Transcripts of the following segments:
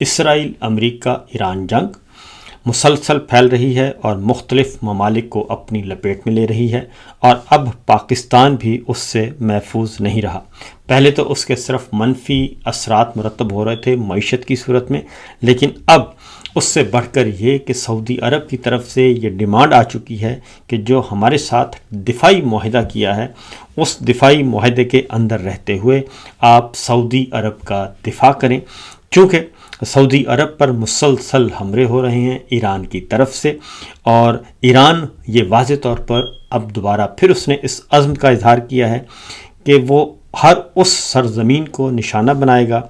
اسرائیل امریکہ ایران جنگ مسلسل پھیل رہی ہے اور مختلف ممالک کو اپنی لپیٹ میں لے رہی ہے، اور اب پاکستان بھی اس سے محفوظ نہیں رہا۔ پہلے تو اس کے صرف منفی اثرات مرتب ہو رہے تھے معیشت کی صورت میں، لیکن اب اس سے بڑھ کر یہ کہ سعودی عرب کی طرف سے یہ ڈیمانڈ آ چکی ہے کہ جو ہمارے ساتھ دفاعی معاہدہ کیا ہے، اس دفاعی معاہدے کے اندر رہتے ہوئے آپ سعودی عرب کا دفاع کریں، چونکہ سعودی عرب پر مسلسل حملے ہو رہے ہیں ایران کی طرف سے، اور ایران یہ واضح طور پر اب دوبارہ پھر اس نے اس عزم کا اظہار کیا ہے کہ وہ ہر اس سرزمین کو نشانہ بنائے گا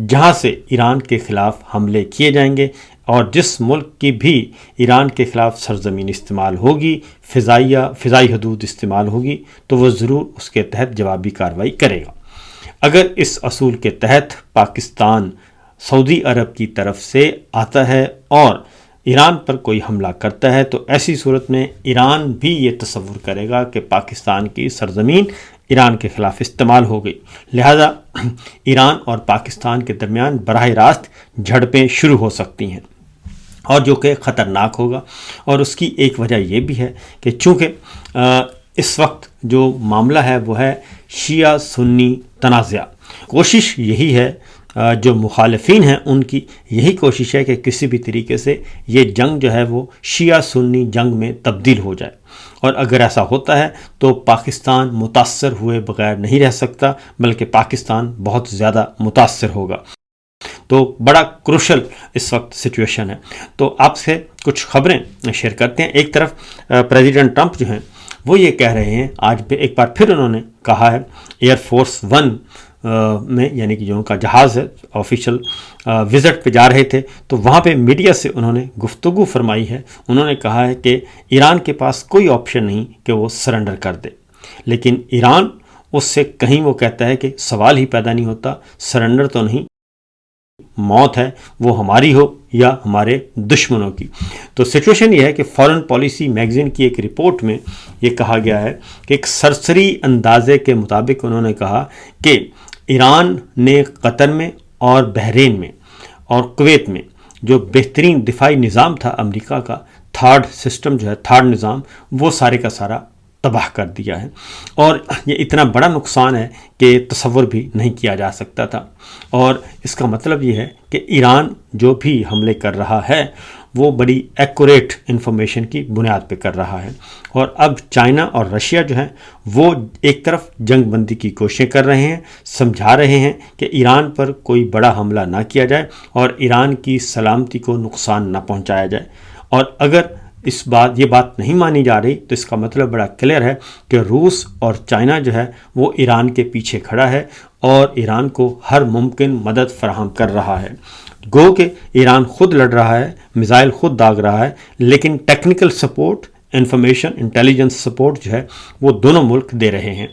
جہاں سے ایران کے خلاف حملے کیے جائیں گے، اور جس ملک کی بھی ایران کے خلاف سرزمین استعمال ہوگی، فضائی حدود استعمال ہوگی، تو وہ ضرور اس کے تحت جوابی کارروائی کرے گا۔ اگر اس اصول کے تحت پاکستان سعودی عرب کی طرف سے آتا ہے اور ایران پر کوئی حملہ کرتا ہے، تو ایسی صورت میں ایران بھی یہ تصور کرے گا کہ پاکستان کی سرزمین ایران کے خلاف استعمال ہو گئی، لہذا ایران اور پاکستان کے درمیان براہ راست جھڑپیں شروع ہو سکتی ہیں، اور جو کہ خطرناک ہوگا۔ اور اس کی ایک وجہ یہ بھی ہے کہ چونکہ اس وقت جو معاملہ ہے وہ ہے شیعہ سنی تنازع، کوشش یہی ہے، جو مخالفین ہیں ان کی یہی کوشش ہے کہ کسی بھی طریقے سے یہ جنگ جو ہے وہ شیعہ سنی جنگ میں تبدیل ہو جائے، اور اگر ایسا ہوتا ہے تو پاکستان متاثر ہوئے بغیر نہیں رہ سکتا، بلکہ پاکستان بہت زیادہ متاثر ہوگا۔ تو بڑا کروشل اس وقت سچویشن ہے۔ تو آپ سے کچھ خبریں شیئر کرتے ہیں۔ ایک طرف پریزیڈنٹ ٹرمپ جو ہیں وہ یہ کہہ رہے ہیں، آج ایک بار پھر انہوں نے کہا ہے، ایئر فورس ون میں، یعنی کہ جو ان کا جہاز ہے آفیشیل وزٹ پہ جا رہے تھے، تو وہاں پہ میڈیا سے انہوں نے گفتگو فرمائی ہے۔ انہوں نے کہا ہے کہ ایران کے پاس کوئی آپشن نہیں کہ وہ سرنڈر کر دے، لیکن ایران اس سے کہیں وہ کہتا ہے کہ سوال ہی پیدا نہیں ہوتا، سرنڈر تو نہیں، موت ہے، وہ ہماری ہو یا ہمارے دشمنوں کی۔ تو سچویشن یہ ہے کہ فارن پالیسی میگزین کی ایک رپورٹ میں یہ کہا گیا ہے کہ ایک سرسری اندازے کے مطابق انہوں نے کہا کہ ایران نے قطر میں اور بحرین میں اور کویت میں جو بہترین دفاعی نظام تھا امریکہ کا، تھرڈ سسٹم جو ہے، تھرڈ نظام، وہ سارے کا سارا تباہ کر دیا ہے، اور یہ اتنا بڑا نقصان ہے کہ تصور بھی نہیں کیا جا سکتا تھا۔ اور اس کا مطلب یہ ہے کہ ایران جو بھی حملے کر رہا ہے وہ بڑی ایکوریٹ انفارمیشن کی بنیاد پہ کر رہا ہے، اور اب چائنا اور رشیا جو ہیں وہ ایک طرف جنگ بندی کی کوششیں کر رہے ہیں، سمجھا رہے ہیں کہ ایران پر کوئی بڑا حملہ نہ کیا جائے اور ایران کی سلامتی کو نقصان نہ پہنچایا جائے۔ اور اگر یہ بات نہیں مانی جا رہی تو اس کا مطلب بڑا کلیئر ہے کہ روس اور چائنا جو ہے وہ ایران کے پیچھے کھڑا ہے اور ایران کو ہر ممکن مدد فراہم کر رہا ہے۔ گو کہ ایران خود لڑ رہا ہے، میزائل خود داغ رہا ہے، لیکن technical support, information intelligence support جو ہے وہ دونوں ملک دے رہے ہیں،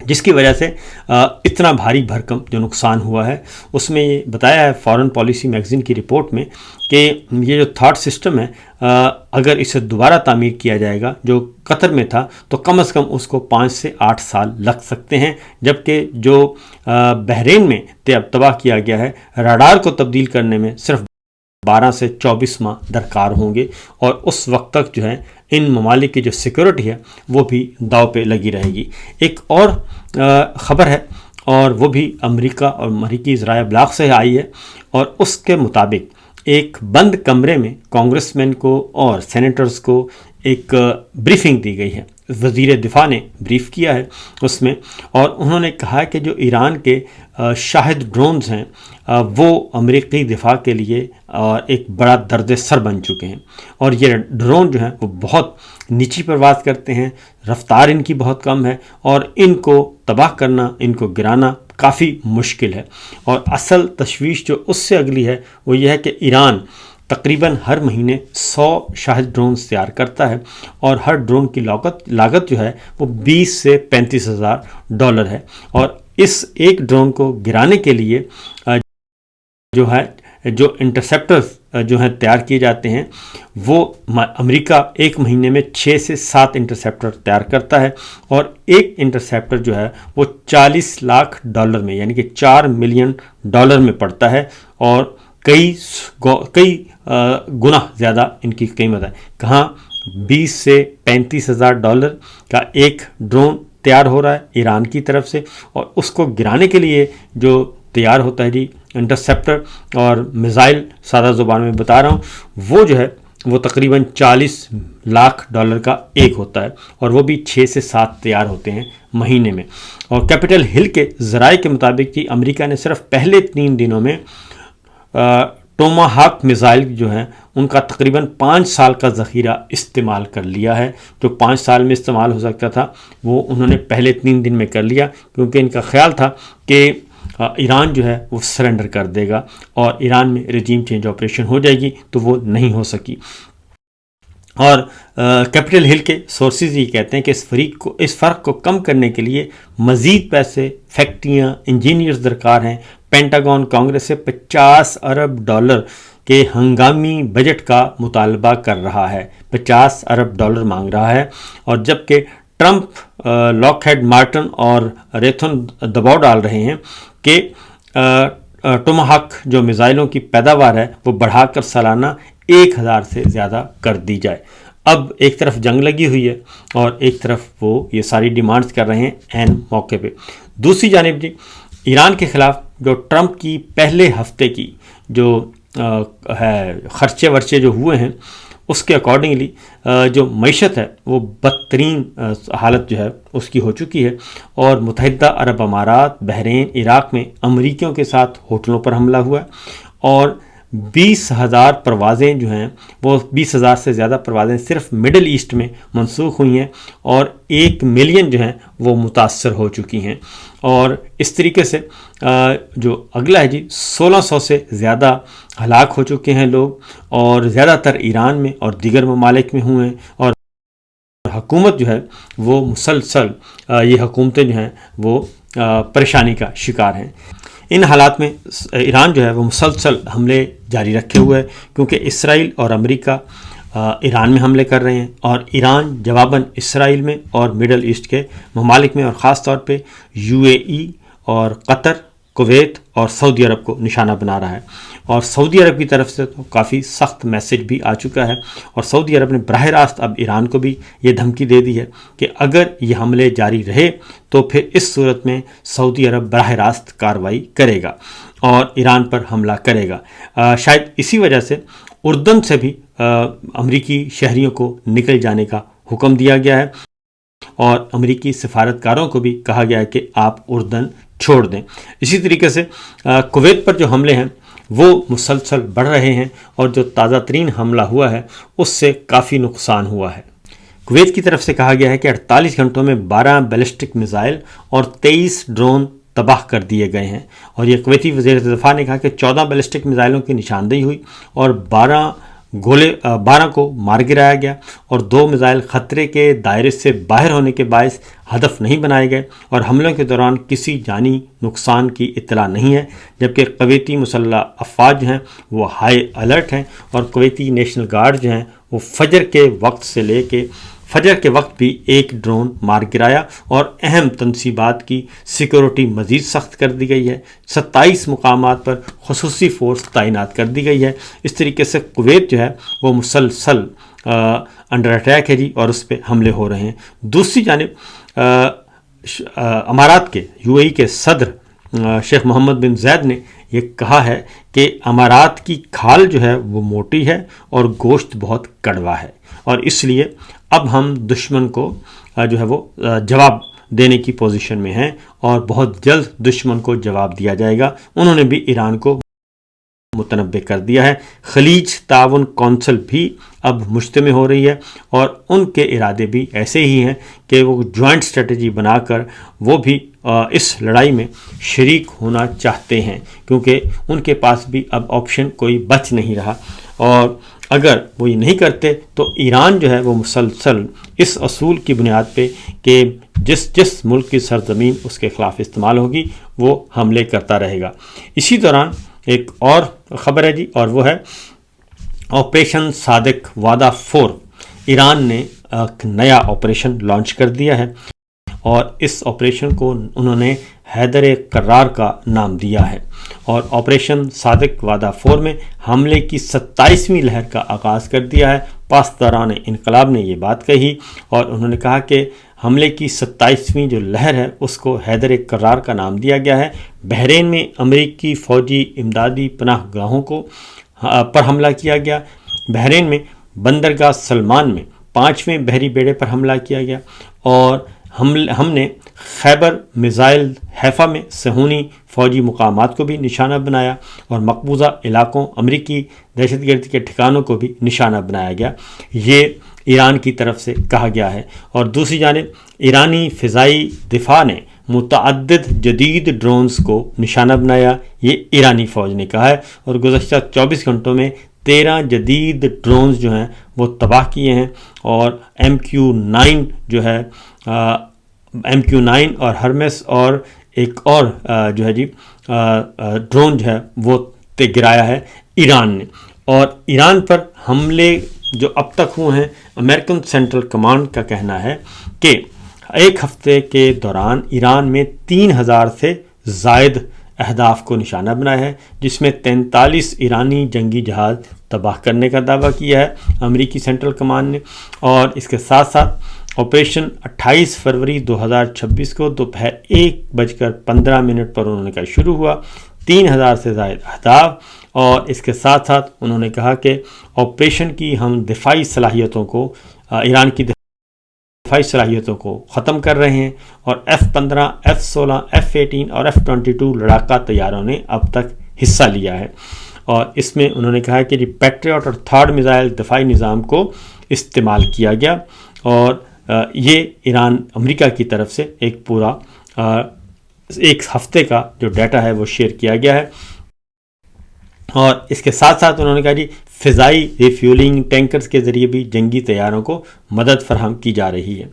جس کی وجہ سے اتنا بھاری بھرکم جو نقصان ہوا ہے۔ اس میں یہ بتایا ہے فارن پالیسی میگزین کی رپورٹ میں کہ یہ جو تھرڈ سسٹم ہے، اگر اسے دوبارہ تعمیر کیا جائے گا جو قطر میں تھا، تو کم از کم اس کو 5 سے 8 سال لگ سکتے ہیں، جبکہ جو بحرین میں تباہ کیا گیا ہے، راڈار کو تبدیل کرنے میں صرف 12 سے 24 ماہ درکار ہوں گے، اور اس وقت تک جو ہے ان ممالک کی جو سیکورٹی ہے وہ بھی داؤ پہ لگی رہے گی۔ ایک اور خبر ہے، اور وہ بھی امریکہ اور امریکی ذرائع ابلاغ سے آئی ہے، اور اس کے مطابق ایک بند کمرے میں کانگریس مین کو اور سینیٹرز کو ایک بریفنگ دی گئی ہے، وزیر دفاع نے بریف کیا ہے اس میں، اور انہوں نے کہا کہ جو ایران کے شاہد ڈرونز ہیں وہ امریکی دفاع کے لیے ایک بڑا درد سر بن چکے ہیں، اور یہ ڈرون جو ہیں وہ بہت نیچی پرواز کرتے ہیں، رفتار ان کی بہت کم ہے، اور ان کو تباہ کرنا، ان کو گرانا کافی مشکل ہے۔ اور اصل تشویش جو اس سے اگلی ہے وہ یہ ہے کہ ایران تقریباً ہر مہینے 100 شاہد ڈرونز تیار کرتا ہے، اور ہر ڈرون کی لاگت جو ہے وہ 20 سے 35 ہزار ڈالر ہے، اور اس ایک ڈرون کو گرانے کے لیے جو انٹرسیپٹرز جو ہیں تیار کیے جاتے ہیں، وہ امریکہ ایک مہینے میں 6 سے 7 انٹرسیپٹر تیار کرتا ہے، اور ایک انٹرسیپٹر جو ہے وہ 40 لاکھ ڈالر میں، یعنی کہ $4 ملین میں پڑتا ہے، اور کئی گنا زیادہ ان کی قیمت ہے. کہاں 20 سے 35 ہزار ڈالر کا ایک ڈرون تیار ہو رہا ہے ایران کی طرف سے, اور اس کو گرانے کے لیے جو تیار ہوتا ہے جی انٹرسیپٹر اور میزائل, سادہ زبان میں بتا رہا ہوں, وہ جو ہے وہ تقریباً 40 لاکھ ڈالر کا ایک ہوتا ہے, اور وہ بھی 6 سے 7 تیار ہوتے ہیں مہینے میں. اور کیپٹل ہل کے ذرائع کے مطابق کہ امریکہ نے صرف پہلے 3 دنوں میں ٹوماہاک میزائل جو ہیں ان کا تقریباً 5 سال کا ذخیرہ استعمال کر لیا ہے. جو 5 سال میں استعمال ہو سکتا تھا وہ انہوں نے پہلے 3 دن میں کر لیا, کیونکہ ان کا خیال تھا کہ ایران جو ہے وہ سرنڈر کر دے گا اور ایران میں رجیم چینج آپریشن ہو جائے گی, تو وہ نہیں ہو سکی. اور کیپٹل ہل کے سورسز یہ کہتے ہیں کہ اس فرق کو کم کرنے کے لیے مزید پیسے, فیکٹریاں, انجینئرز درکار ہیں. پینٹاگون کانگریس سے 50 ارب ڈالر کے ہنگامی بجٹ کا مطالبہ کر رہا ہے, 50 ارب ڈالر مانگ رہا ہے. اور جبکہ ٹرمپ, لاک ہیڈ مارٹن اور ریتھون دباؤ ڈال رہے ہیں کہ ٹوماہاک جو میزائلوں کی پیداوار ہے وہ بڑھا کر سالانہ 1000 سے زیادہ کر دی جائے. اب ایک طرف جنگ لگی ہوئی ہے اور ایک طرف وہ یہ ساری ڈیمانڈز کر رہے ہیں عین موقع پہ. دوسری جانب جی ایران کے خلاف جو ٹرمپ کی پہلے ہفتے کی جو ہے خرچے ورچے جو ہوئے ہیں, اس کے اکارڈنگلی جو معیشت ہے وہ بدترین حالت جو ہے اس کی ہو چکی ہے. اور متحدہ عرب امارات, بحرین, عراق میں امریکیوں کے ساتھ ہوٹلوں پر حملہ ہوا ہے, اور 20,000 پروازیں جو ہیں وہ 20,000 سے زیادہ پروازیں صرف مڈل ایسٹ میں منسوخ ہوئی ہیں, اور 1 ملین جو ہیں وہ متاثر ہو چکی ہیں. اور اس طریقے سے جو اگلا ہے جی 1600 سے زیادہ ہلاک ہو چکے ہیں لوگ, اور زیادہ تر ایران میں اور دیگر ممالک میں ہوئے ہیں. اور حکومت جو ہے وہ مسلسل یہ حکومتیں جو ہیں وہ پریشانی کا شکار ہیں. ان حالات میں ایران جو ہے وہ مسلسل حملے جاری رکھے ہوئے ہے, کیونکہ اسرائیل اور امریکہ ایران میں حملے کر رہے ہیں, اور ایران جواباً اسرائیل میں اور مڈل ایسٹ کے ممالک میں, اور خاص طور پہ UAE اور قطر, کویت اور سعودی عرب کو نشانہ بنا رہا ہے. اور سعودی عرب کی طرف سے تو کافی سخت میسج بھی آ چکا ہے, اور سعودی عرب نے براہ راست اب ایران کو بھی یہ دھمکی دے دی ہے کہ اگر یہ حملے جاری رہے تو پھر اس صورت میں سعودی عرب براہ راست کارروائی کرے گا اور ایران پر حملہ کرے گا. شاید اسی وجہ سے اردن سے بھی امریکی شہریوں کو نکل جانے کا حکم دیا گیا ہے, اور امریکی سفارتکاروں کو بھی کہا گیا ہے کہ آپ اردن چھوڑ دیں. اسی طریقے سے کویت پر جو حملے ہیں وہ مسلسل بڑھ رہے ہیں, اور جو تازہ ترین حملہ ہوا ہے اس سے کافی نقصان ہوا ہے. کویت کی طرف سے کہا گیا ہے کہ 48 گھنٹوں میں 12 بیلسٹک میزائل اور 23 ڈرون تباہ کر دیے گئے ہیں. اور یہ کویتی وزیر دفاع نے کہا کہ 14 بیلسٹک میزائلوں کی نشاندہی ہوئی, اور 12 کو مار گرایا گیا, اور 2 میزائل خطرے کے دائرے سے باہر ہونے کے باعث ہدف نہیں بنائے گئے, اور حملوں کے دوران کسی جانی نقصان کی اطلاع نہیں ہے. جبکہ کویتی مسلح افواج جو ہیں وہ ہائی الرٹ ہیں, اور کویتی نیشنل گارڈ جو ہیں وہ فجر کے وقت سے لے کے فجر کے وقت بھی ایک ڈرون مار گرایا, اور اہم تنصیبات کی سیکورٹی مزید سخت کر دی گئی ہے. 27 مقامات پر خصوصی فورس تعینات کر دی گئی ہے. اس طریقے سے کویت جو ہے وہ مسلسل انڈر اٹیک ہے جی, اور اس پہ حملے ہو رہے ہیں. دوسری جانب امارات کے UAE کے صدر شیخ محمد بن زید نے یہ کہا ہے کہ امارات کی کھال جو ہے وہ موٹی ہے اور گوشت بہت کڑوا ہے, اور اس لیے اب ہم دشمن کو جو ہے وہ جواب دینے کی پوزیشن میں ہیں, اور بہت جلد دشمن کو جواب دیا جائے گا. انہوں نے بھی ایران کو متنبع کر دیا ہے. خلیج تعاون کونسل بھی اب مجتمع ہو رہی ہے, اور ان کے ارادے بھی ایسے ہی ہیں کہ وہ جوائنٹ اسٹریٹجی بنا کر وہ بھی اس لڑائی میں شریک ہونا چاہتے ہیں, کیونکہ ان کے پاس بھی اب آپشن کوئی بچ نہیں رہا. اور اگر وہ یہ نہیں کرتے تو ایران جو ہے وہ مسلسل اس اصول کی بنیاد پہ کہ جس ملک کی سرزمین اس کے خلاف استعمال ہوگی وہ حملے کرتا رہے گا. اسی دوران ایک اور خبر ہے جی, اور وہ ہے آپریشن صادق وعدہ 4. ایران نے ایک نیا آپریشن لانچ کر دیا ہے. اور اس آپریشن کو انہوں نے حیدر کرار کا نام دیا ہے، اور آپریشن صادق وعدہ 4 میں حملے کی 27ویں لہر کا آغاز کر دیا ہے۔ پاسداران انقلاب نے یہ بات کہی اور انہوں نے کہا کہ حملے کی 27ویں جو لہر ہے اس کو حیدر کرار کا نام دیا گیا ہے۔ بحرین میں امریکی فوجی امدادی پناہ گاہوں پر حملہ کیا گیا۔ بحرین میں بندرگاہ سلمان میں 5ویں بحری بیڑے پر حملہ کیا گیا، اور ہم نے خیبر میزائل حیفا میں صہیونی فوجی مقامات کو بھی نشانہ بنایا، اور مقبوضہ علاقوں امریکی دہشت گردی کے ٹھکانوں کو بھی نشانہ بنایا گیا، یہ ایران کی طرف سے کہا گیا ہے۔ اور دوسری جانب ایرانی فضائی دفاع نے متعدد جدید ڈرونز کو نشانہ بنایا، یہ ایرانی فوج نے کہا ہے، اور گزشتہ 24 گھنٹوں میں 13 جدید ڈرونز جو ہیں وہ تباہ کیے ہیں، اور MQ-9 جو ہے MQ-9 اور ہرمس اور ایک اور جو ہے ڈرون جو ہے وہ گرایا ہے ایران نے۔ اور ایران پر حملے جو اب تک ہوئے ہیں، امریکن سینٹرل کمانڈ کا کہنا ہے کہ ایک ہفتے کے دوران ایران میں 3000 سے زائد اہداف کو نشانہ بنایا ہے، جس میں 43 ایرانی جنگی جہاز تباہ کرنے کا دعویٰ کیا ہے امریکی سینٹرل کمانڈ نے۔ اور اس کے ساتھ ساتھ آپریشن 28 فروری 2026 کو دوپہر 1:15 پر انہوں نے کہا شروع ہوا، 3000 سے زائد اہداف، اور اس کے ساتھ ساتھ انہوں نے کہا کہ آپریشن کی ہم دفاعی صلاحیتوں کو ایران کی دفاعی صلاحیتوں کو ختم کر رہے ہیں، اور F-15 F-16 F-18 اور F-22 لڑاکا طیاروں نے اب تک حصہ لیا ہے۔ اور اس میں انہوں نے کہا کہ پیٹریوٹ اور تھرڈ میزائل دفاعی نظام کو استعمال کیا گیا، اور یہ ایران امریکہ کی طرف سے ایک پورا ایک ہفتے کا جو ڈیٹا ہے وہ شیئر کیا گیا ہے۔ اور اس کے ساتھ ساتھ انہوں نے کہا فضائی ریفیولنگ ٹینکرز کے ذریعے بھی جنگی طیاروں کو مدد فراہم کی جا رہی ہے۔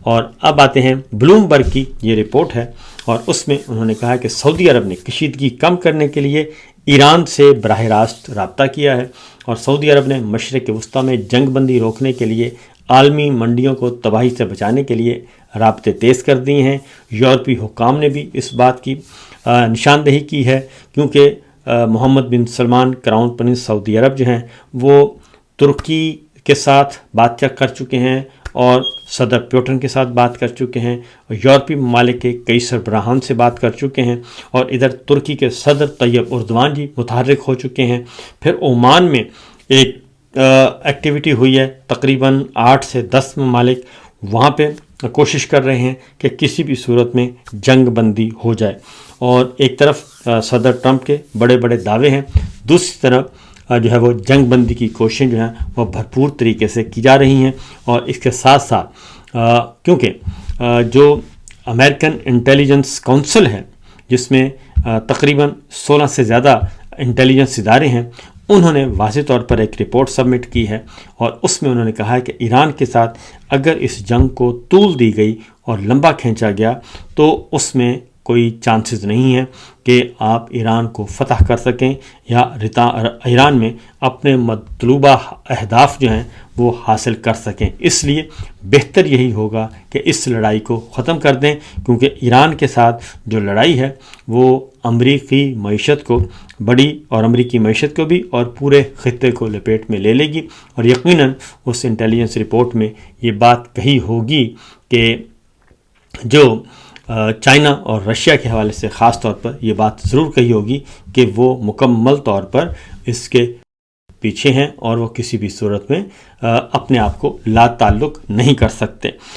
اور اب آتے ہیں بلومبرگ کی یہ رپورٹ ہے، اور اس میں انہوں نے کہا کہ سعودی عرب نے کشیدگی کم کرنے کے لیے ایران سے براہ راست رابطہ کیا ہے، اور سعودی عرب نے مشرق وسطیٰ میں جنگ بندی روکنے کے لیے عالمی منڈیوں کو تباہی سے بچانے کے لیے رابطے تیز کر دیے ہیں۔ یورپی حکام نے بھی اس بات کی نشاندہی کی ہے، کیونکہ محمد بن سلمان کراؤن پرنس سعودی عرب جو ہیں وہ ترکی کے ساتھ بات چیت کر چکے ہیں، اور صدر پیوٹن کے ساتھ بات کر چکے ہیں، اور یورپی ممالک کے کئی سربراہان سے بات کر چکے ہیں، اور ادھر ترکی کے صدر طیب اردوان جی متحرک ہو چکے ہیں۔ پھر عمان میں ایک ایکٹیویٹی ہوئی ہے، تقریباً 8 سے 10 ممالک وہاں پہ کوشش کر رہے ہیں کہ کسی بھی صورت میں جنگ بندی ہو جائے، اور ایک طرف صدر ٹرمپ کے بڑے بڑے دعوے ہیں، دوسری طرف جو ہے وہ جنگ بندی کی کوششیں جو ہیں وہ بھرپور طریقے سے کی جا رہی ہیں۔ اور اس کے ساتھ ساتھ کیونکہ جو امریکن انٹیلیجنس کونسل ہے، جس میں تقریباً 16 سے زیادہ انٹیلیجنس ادارے ہیں، انہوں نے واضح طور پر ایک رپورٹ سبمٹ کی ہے، اور اس میں انہوں نے کہا ہے کہ ایران کے ساتھ اگر اس جنگ کو طول دی گئی اور لمبا کھینچا گیا تو اس میں کوئی چانسز نہیں ہے کہ آپ ایران کو فتح کر سکیں یا ایران میں اپنے مطلوبہ اہداف جو ہیں وہ حاصل کر سکیں۔ اس لیے بہتر یہی ہوگا کہ اس لڑائی کو ختم کر دیں، کیونکہ ایران کے ساتھ جو لڑائی ہے وہ امریکی معیشت کو بڑی اور امریکی معیشت کو بھی اور پورے خطے کو لپیٹ میں لے لے گی، اور یقیناً اس انٹیلیجنس رپورٹ میں یہ بات کہی ہوگی کہ جو چائنا اور رشیا کے حوالے سے خاص طور پر یہ بات ضرور کہی ہوگی کہ وہ مکمل طور پر اس کے پیچھے ہیں، اور وہ کسی بھی صورت میں اپنے آپ کو لا تعلق نہیں کر سکتے۔